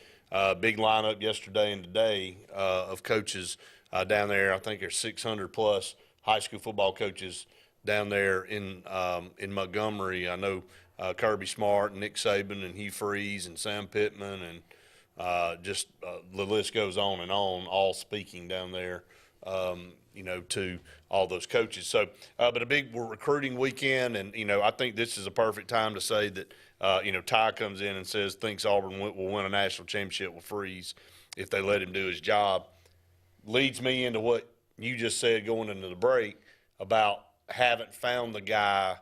big lineup yesterday and today of coaches down there. I think there's 600-plus high school football coaches down there in Montgomery. I know Kirby Smart and Nick Saban and Hugh Freeze and Sam Pittman and the list goes on and on, all speaking down there, to all those coaches. So, but a big recruiting weekend, and, I think this is a perfect time to say that, Ty comes in and says thinks Auburn will win a national championship with Freeze if they let him do his job. Leads me into what you just said going into the break about haven't found the guy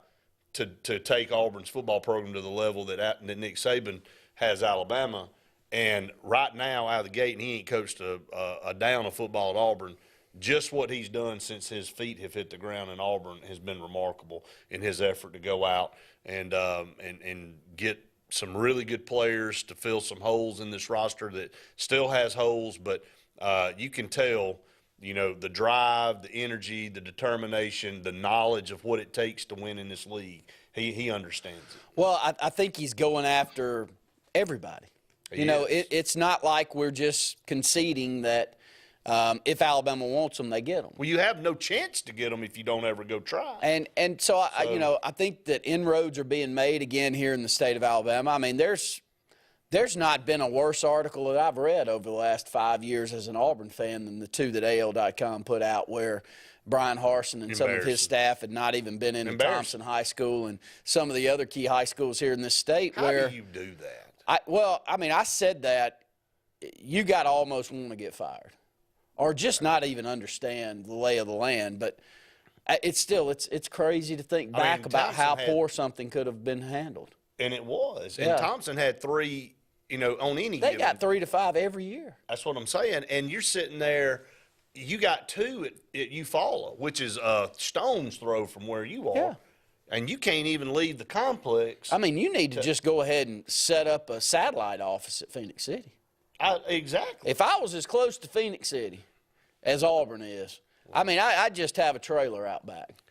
to take Auburn's football program to the level that Nick Saban has Alabama. And right now, out of the gate, and he ain't coached a down of football at Auburn, just what he's done since his feet have hit the ground in Auburn has been remarkable in his effort to go out and get some really good players to fill some holes in this roster that still has holes, but you can tell – the drive, the energy, the determination, the knowledge of what it takes to win in this league. He understands it. Well, I think he's going after everybody. It's not like we're just conceding that if Alabama wants them, they get them. Well, you have no chance to get them if you don't ever go try. And so I think that inroads are being made again here in the state of Alabama. I mean, there's not been a worse article that I've read over the last 5 years as an Auburn fan than the two that AL.com put out where Brian Harsin and some of his staff had not even been into Thompson High School and some of the other key high schools here in this state. How do you do that? I said that you got to almost want to get fired or just not even understand the lay of the land. But it's crazy to think back about how poor something could have been handled. And it was. And Thompson had 3 on any They got 3 to 5 every year. That's what I'm saying. And you're sitting there, you got 2 at Eufaula, which is a stone's throw from where you are. Yeah. And you can't even leave the complex. I mean, you need to just go ahead and set up a satellite office at Phoenix City. Exactly. If I was as close to Phoenix City as Auburn is, I'd just have a trailer out back.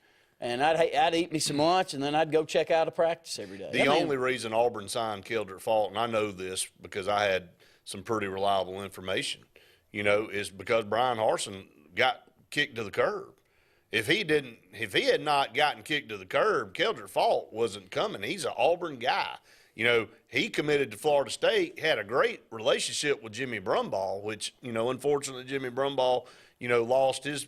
And I'd eat me some lunch, and then I'd go check out a practice every day. The only reason Auburn signed Keldrick Fault, and I know this because I had some pretty reliable information, is because Brian Harsin got kicked to the curb. If he had not gotten kicked to the curb, Keldrick Fault wasn't coming. He's an Auburn guy. He committed to Florida State, had a great relationship with Jimmy Brumbaugh, which, unfortunately Jimmy Brumbaugh, lost his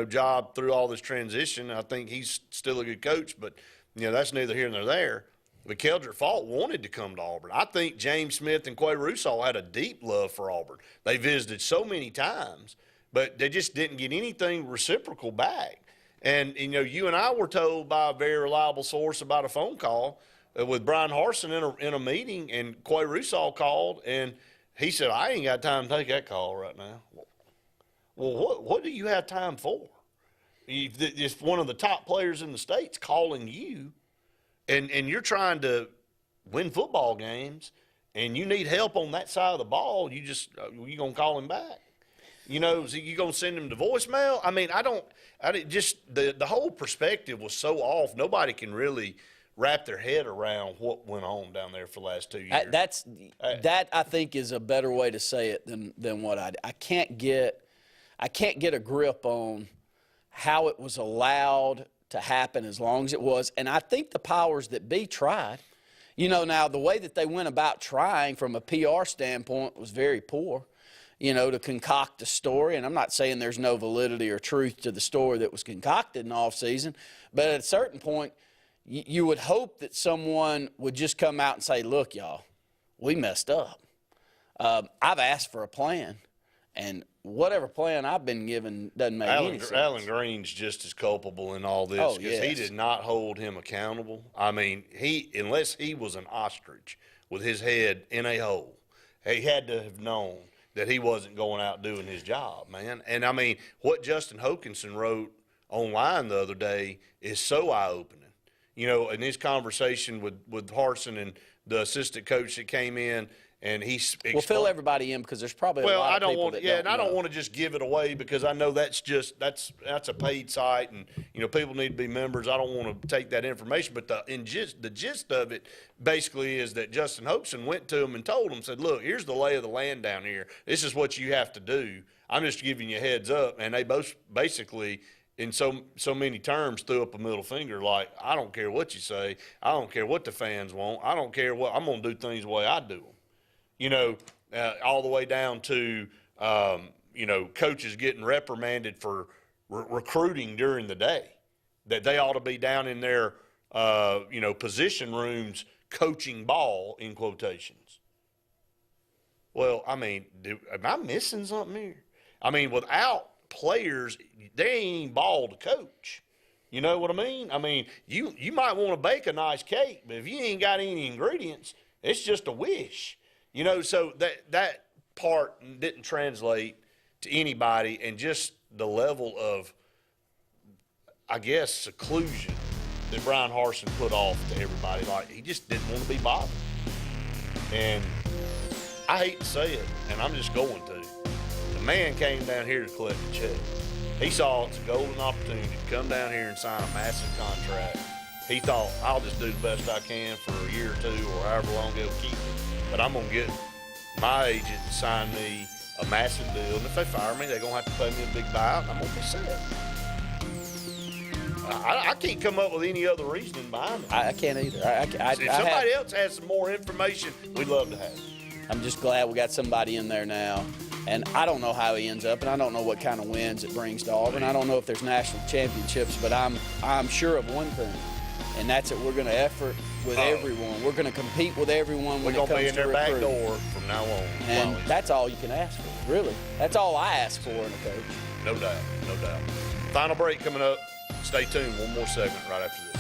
job through all this transition. I think he's still a good coach, but, that's neither here nor there. But Keldrick Fault wanted to come to Auburn. I think James Smith and Quay Russaw had a deep love for Auburn. They visited so many times, but they just didn't get anything reciprocal back. And, you and I were told by a very reliable source about a phone call with Brian Harsin in a meeting, and Quay Russaw called, and he said, I ain't got time to take that call right now. Well, what do you have time for? If one of the top players in the state's calling you, and you're trying to win football games, and you need help on that side of the ball, you gonna call him back? You know, so you gonna send him to voicemail? I mean, the whole perspective was so off. Nobody can really wrap their head around what went on down there for the last 2 years. That I think is a better way to say it than what I can't get a grip on how it was allowed to happen as long as it was. And I think the powers that be tried. You know, now the way that they went about trying from a PR standpoint was very poor, you know, to concoct a story. And I'm not saying there's no validity or truth to the story that was concocted in off season, but at a certain point, you would hope that someone would just come out and say, look, y'all, we messed up. I've asked for a plan, and whatever plan I've been given doesn't make any sense. Alan Green's just as culpable in all this because he did not hold him accountable. I mean, unless he was an ostrich with his head in a hole, he had to have known that he wasn't going out doing his job, man. And, I mean, what Justin Hokanson wrote online the other day is so eye-opening. You know, in his conversation with Harsin and the assistant coach that came in, and we'll fill everybody in because there's probably a lot of people that don't know. I don't want to just give it away because I know that's a paid site, and you know people need to be members. I don't want to take that information, but the gist of it basically is that Justin Hokanson went to him and told him, said, "Look, here's the lay of the land down here. This is what you have to do. I'm just giving you a heads up." And they both basically, in so many terms, threw up a middle finger like, I don't care what you say. I don't care what the fans want. I don't care what – I'm going to do things the way I do them. You know, all the way down to, you know, coaches getting reprimanded for recruiting during the day, that they ought to be down in their, you know, position rooms coaching ball, in quotations. Well, I mean, am I missing something here? I mean, without – players, they ain't ball to coach. You know what I mean? I mean, you might want to bake a nice cake, but if you ain't got any ingredients, it's just a wish. You know, so that part didn't translate to anybody, and just the level of, I guess, seclusion that Brian Harsin put off to everybody. Like, he just didn't want to be bothered. And I hate to say it, and I'm just going to. Man came down here to collect a check. He saw it's a golden opportunity to come down here and sign a massive contract. He thought, I'll just do the best I can for a year or two or however long it'll keep me. But I'm going to get my agent to sign me a massive deal. And if they fire me, they're going to have to pay me a big buyout, and I'm going to be set. I can't come up with any other reasoning behind it. I can't either. If somebody else has some more information, we'd love to have it. I'm just glad we got somebody in there now. And I don't know how he ends up, and I don't know what kind of wins it brings to Auburn. I don't know if there's national championships, but I'm sure of one thing, and that's that we're going to effort with everyone. We're going to compete with everyone when it comes to recruiting. We're going to be in their back door from now on. And that's all you can ask for, really. That's all I ask for in a coach. No doubt, no doubt. Final break coming up. Stay tuned. One more segment right after this.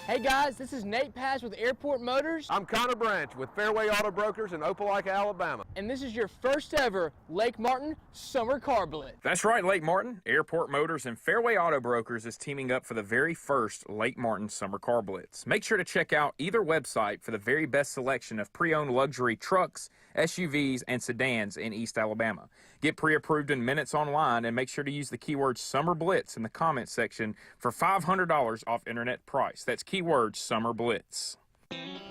Hey guys, this is Nate Paz with Airport Motors. I'm Connor Branch with Fairway Auto Brokers in Opelika, Alabama. And this is your first ever Lake Martin Summer Car Blitz. That's right, Lake Martin. Airport Motors and Fairway Auto Brokers is teaming up for the very first Lake Martin Summer Car Blitz. Make sure to check out either website for the very best selection of pre-owned luxury trucks, SUVs, and sedans in East Alabama. Get pre-approved in minutes online and make sure to use the keyword Summer Blitz in the comments section for $500 off internet price. That's keyword Summer Blitz.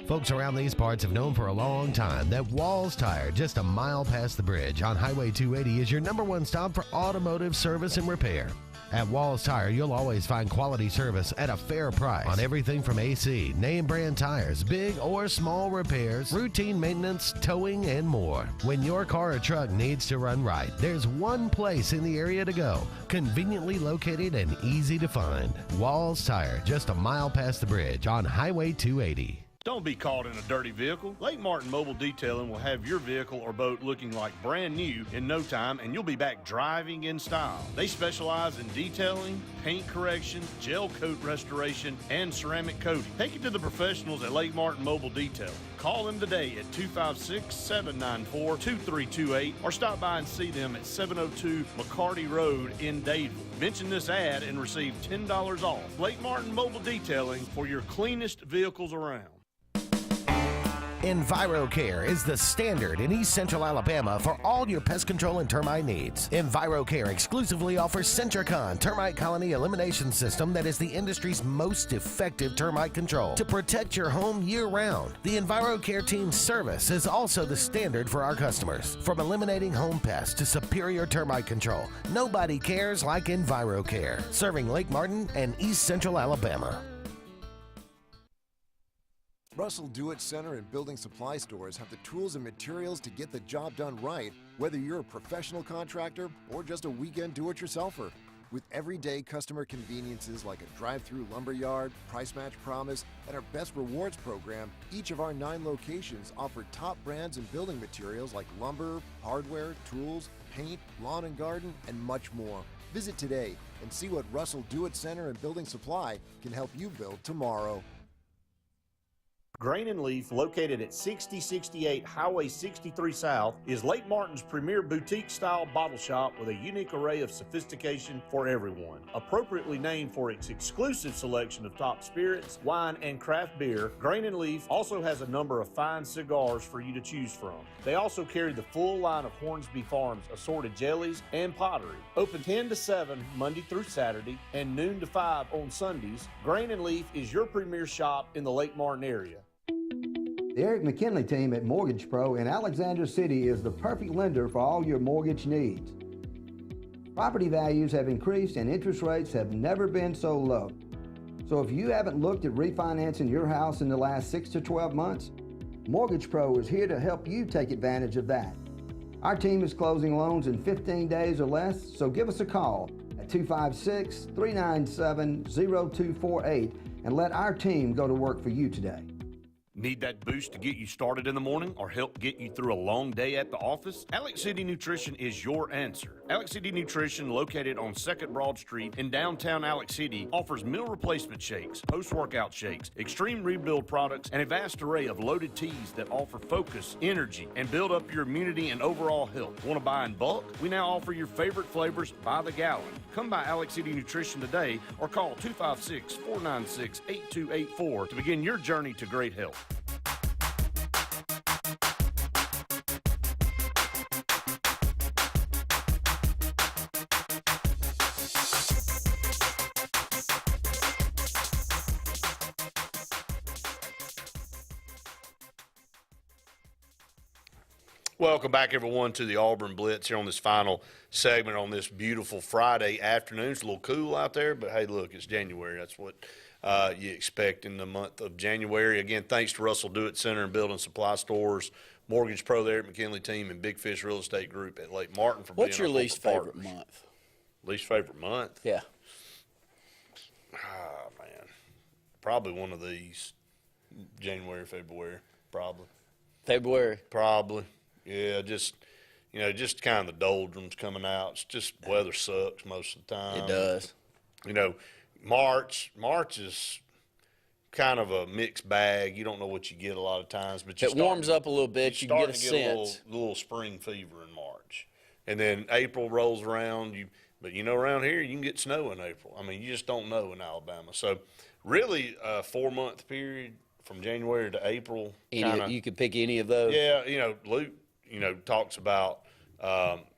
Folks around these parts have known for a long time that Walls Tire, just a mile past the bridge on Highway 280, is your #1 stop for automotive service and repair. At Walls Tire, you'll always find quality service at a fair price on everything from AC, name brand tires, big or small repairs, routine maintenance, towing, and more. When your car or truck needs to run right, there's one place in the area to go, conveniently located and easy to find. Walls Tire, just a mile past the bridge on Highway 280. Don't be caught in a dirty vehicle. Lake Martin Mobile Detailing will have your vehicle or boat looking like brand new in no time, and you'll be back driving in style. They specialize in detailing, paint correction, gel coat restoration, and ceramic coating. Take it to the professionals at Lake Martin Mobile Detailing. Call them today at 256-794-2328 or stop by and see them at 702 McCarty Road in Dadeville. Mention this ad and receive $10 off. Lake Martin Mobile Detailing for your cleanest vehicles around. EnviroCare is the standard in East Central Alabama for all your pest control and termite needs. EnviroCare exclusively offers Centricon termite colony elimination system that is the industry's most effective termite control to protect your home year-round. The EnviroCare team's service is also the standard for our customers. From eliminating home pests to superior termite control, nobody cares like EnviroCare, serving Lake Martin and East Central Alabama. Russell Do-It Center and building supply stores have the tools and materials to get the job done right, whether you're a professional contractor or just a weekend do-it-yourselfer. With everyday customer conveniences like a drive-through lumberyard, price match promise, and our Best Rewards program, each of our 9 locations offer top brands and building materials like lumber, hardware, tools, paint, lawn and garden, and much more. Visit today and see what Russell Do-It Center and Building Supply can help you build tomorrow. Grain and Leaf, located at 6068 Highway 63 South, is Lake Martin's premier boutique-style bottle shop with a unique array of sophistication for everyone. Appropriately named for its exclusive selection of top spirits, wine, and craft beer, Grain and Leaf also has a number of fine cigars for you to choose from. They also carry the full line of Hornsby Farms assorted jellies and pottery. Open 10 to 7 Monday through Saturday and noon to 5 on Sundays, Grain and Leaf is your premier shop in the Lake Martin area. The Eric McKinley team at Mortgage Pro in Alexander City is the perfect lender for all your mortgage needs. Property values have increased and interest rates have never been so low. So if you haven't looked at refinancing your house in the last 6 to 12 months, Mortgage Pro is here to help you take advantage of that. Our team is closing loans in 15 days or less, so give us a call at 256-397-0248 and let our team go to work for you today. Need that boost to get you started in the morning or help get you through a long day at the office? Alex City Nutrition is your answer. Alex City Nutrition, located on 2nd Broad Street in downtown Alex City, offers meal replacement shakes, post-workout shakes, extreme rebuild products, and a vast array of loaded teas that offer focus, energy, and build up your immunity and overall health. Want to buy in bulk? We now offer your favorite flavors by the gallon. Come by Alex City Nutrition today or call 256-496-8284 to begin your journey to great health. Welcome back, everyone, to the Auburn Blitz here on this final segment on this beautiful Friday afternoon. It's a little cool out there, but hey, look, it's January. That's what you expect in the month of January. Again, thanks to Russell Do-It Center and Building Supply Stores, Mortgage Pro there at McKinley Team, and Big Fish Real Estate Group at Lake Martin for What's being your our least favorite partners. month? Least favorite month? Yeah. Ah, man. Probably one of these. January, February, probably. February? Probably. Yeah, just kind of the doldrums coming out. It's just weather sucks most of the time. It does. March is kind of a mixed bag. You don't know what you get a lot of times, but it warms up a little bit. You can get a sense. A little spring fever in March, and then April rolls around. But around here you can get snow in April. I mean, you just don't know in Alabama. So, really, a 4-month period from January to April. You could pick any of those. Yeah, Luke. Talks about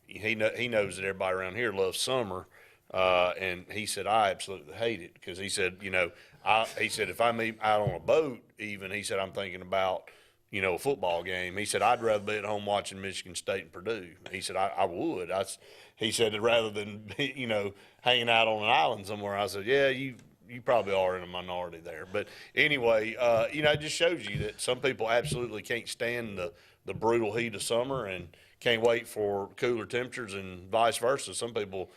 he knows that everybody around here loves summer, and he said I absolutely hate it because he said he said if I'm out on a boat, even he said I'm thinking about a football game. He said I'd rather be at home watching Michigan State and Purdue. He said I would. He said rather than hanging out on an island somewhere. I said you probably are in a minority there, but anyway, it just shows you that some people absolutely can't stand the brutal heat of summer and can't wait for cooler temperatures, and vice versa. Some people,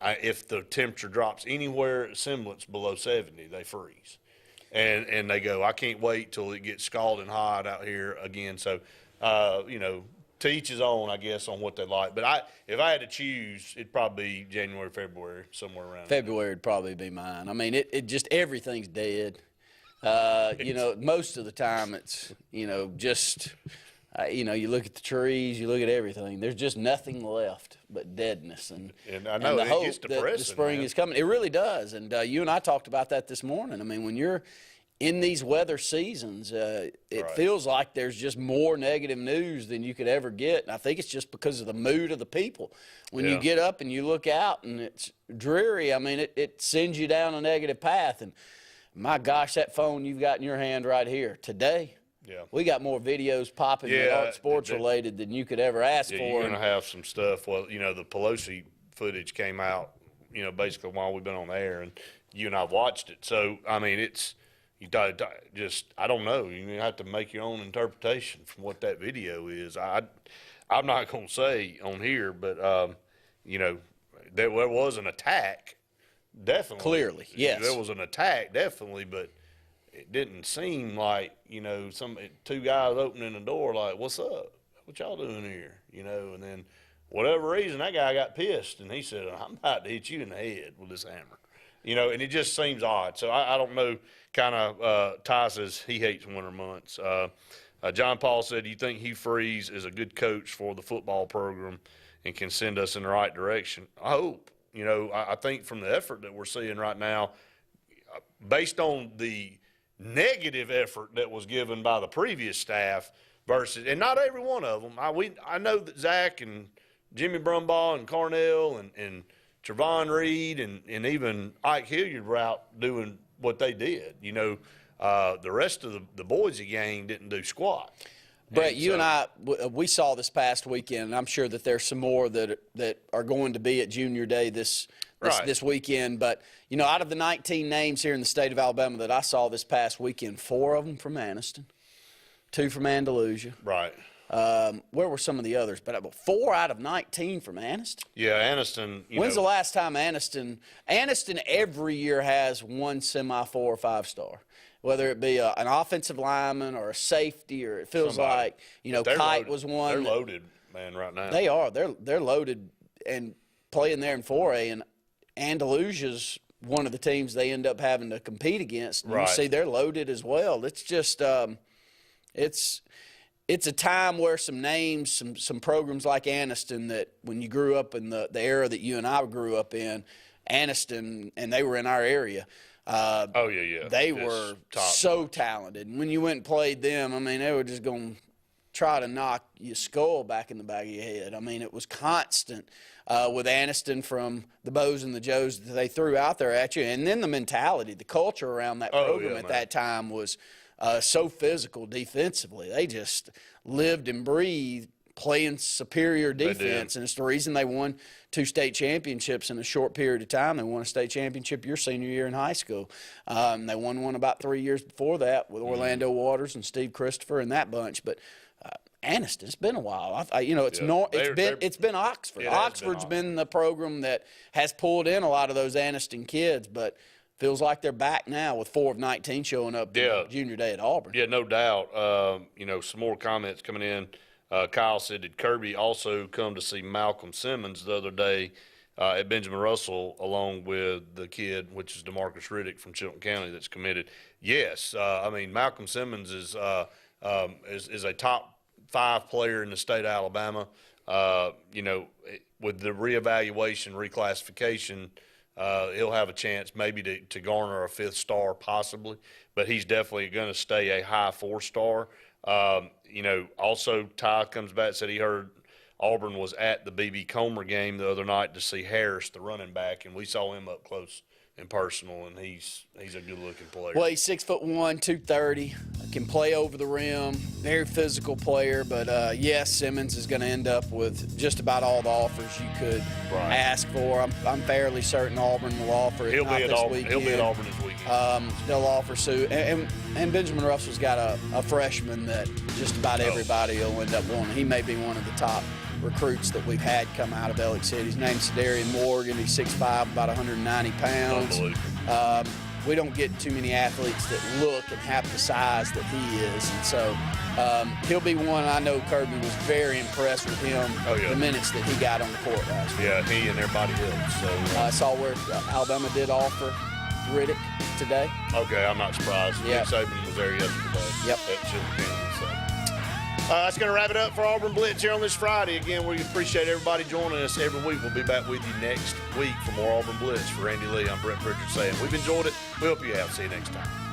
if the temperature drops anywhere semblance below 70, they freeze. and they go, I can't wait till it gets scalding hot out here again. So, to each his own, I guess, on what they like. But if I had to choose, it'd probably be January, February, somewhere around February would probably be mine. I mean, it just everything's dead. Most of the time it's, just, you look at the trees, you look at everything. There's just nothing left but deadness. And I know and the it hope gets that depressing, the spring man. is coming. It really does. And you and I talked about that this morning. I mean, when you're in these weather seasons, it feels like there's just more negative news than you could ever get. And I think it's just because of the mood of the people. When you get up and you look out and it's dreary, I mean, it sends you down a negative path. And my gosh, that phone you've got in your hand right here today, we got more videos popping that aren't sports related than you could ever ask for. You're going to have some stuff. Well, the Pelosi footage came out, basically while we've been on the air, and you and I watched it. So, I mean, I don't know. You have to make your own interpretation from what that video is. I'm not going to say on here, but, there was an attack, definitely. Clearly, yes. There was an attack, definitely, but it didn't seem like, two guys opening the door like, what's up? What y'all doing here? And then whatever reason, that guy got pissed, and he said, I'm about to hit you in the head with this hammer. And it just seems odd. So I don't know. Kind of Ty says he hates winter months. John Paul said, do you think Hugh Freeze is a good coach for the football program and can send us in the right direction? I hope. I think from the effort that we're seeing right now, based on the negative effort that was given by the previous staff versus, and not every one of them. I know that Zach and Jimmy Brumbaugh and Carnell and Trevon Reed and even Ike Hilliard were out doing what they did. The rest of the Boise gang didn't do squat. Brett, and I, we saw this past weekend, and I'm sure that there's some more that are going to be at Junior Day this weekend. But, out of the 19 names here in the state of Alabama that I saw this past weekend, 4 of them from Anniston, 2 from Andalusia. Right. Where were some of the others? But 4 out of 19 from Anniston. Yeah, Anniston. When's the last time Anniston every year has one semi 4 or 5 star, whether it be an offensive lineman or a safety, or it feels like Kite loaded. was one. They're loaded, man, right now. They are. They're loaded and playing there in 4A, and Andalusia's one of the teams they end up having to compete against. And you see they're loaded as well. It's just it's a time where some names, some programs like Anniston, that when you grew up in the era that you and I grew up in, Anniston, and they were in our area. They were so talented. And when you went and played them, I mean, they were just going to try to knock your skull back in the back of your head. I mean, it was constant with Anniston, from the Bows and the Joes that they threw out there at you. And then the mentality, the culture around that program at that time was so physical defensively. They just lived and breathed playing superior defense, and it's the reason they won 2 state championships in a short period of time. They won a state championship your senior year in high school. They won one about 3 years before that with Orlando Waters and Steve Christopher and that bunch. But Anniston, it's been a while. It's been Oxford. Oxford's been the program that has pulled in a lot of those Anniston kids, but feels like they're back now with 4 of 19 showing up Junior Day at Auburn. Yeah, no doubt. Some more comments coming in. Kyle said, did Kirby also come to see Malcolm Simmons the other day at Benjamin Russell along with the kid, which is DeMarcus Riddick from Chilton County, that's committed? Yes. Malcolm Simmons is a top 5 player in the state of Alabama. With the reevaluation, reclassification, he'll have a chance maybe to garner a 5th star possibly, but he's definitely going to stay a high 4-star. Also Ty comes back and said he heard Auburn was at the B.B. Comer game the other night to see Harris, the running back, and we saw him up close and personal, and he's a good-looking player. Well, he's 6'1", 230, can play over the rim, very physical player. But yes, Simmons is going to end up with just about all the offers you could ask for. I'm fairly certain Auburn will offer it. He'll be at Auburn this weekend. They'll offer Sue, and Benjamin Russell's got a freshman that just about everybody will end up wanting. He may be one of the top recruits that we've had come out of Elliott City. His name's Sedarian Morgan. He's 6'5", about 190 pounds. we don't get too many athletes that look and have the size that he is. And so he'll be one. I know Kirby was very impressed with him the minutes that he got on the court last week. Yeah, he and everybody else. So I saw where Alabama did offer Riddick today. Okay, I'm not surprised. Yep. Nick Saban was there yesterday. Yep. At Chili County, so. That's going to wrap it up for Auburn Blitz here on this Friday. Again, we appreciate everybody joining us every week. We'll be back with you next week for more Auburn Blitz. For Randy Lee, I'm Brett Pritchard saying we've enjoyed it. We hope you have. See you next time.